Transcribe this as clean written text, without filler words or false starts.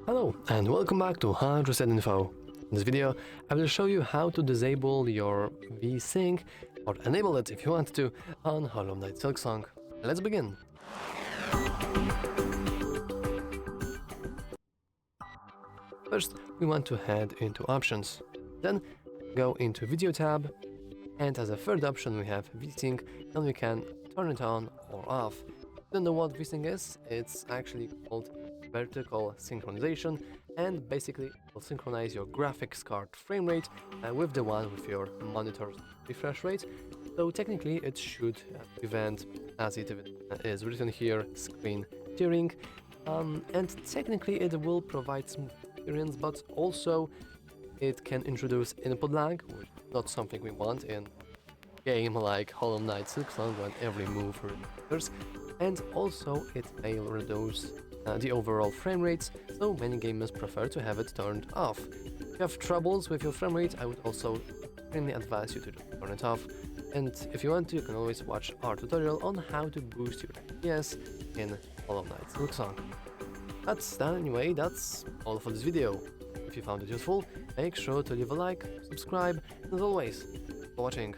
Hello and welcome back to 100% Info. In this video, I will show you how to disable your VSync or enable it if you want to on Hollow Knight Silksong. Let's begin. First, we want to head into Options, then go into Video tab, and as a third option we have VSync, and we can turn it on or off. If you don't know what VSync is, it's actually called Vertical Synchronization, and basically it will synchronize your graphics card frame rate with the one with your monitor's refresh rate. So technically it should prevent, as it is written here, screen tearing, and technically it will provide smooth experience, but also it can introduce input lag, which is not something we want in a game like Hollow Knight Silksong when every move matters, and also it may reduce the overall frame rates, so many gamers prefer to have it turned off. If you have troubles with your frame rate, I would also extremely advise you to turn it off, and if you want to, you can always watch our tutorial on how to boost your FPS in Hollow Knight Silksong. That's all for this video. If you found it useful, make sure to leave a like, subscribe, and as always, thanks for watching.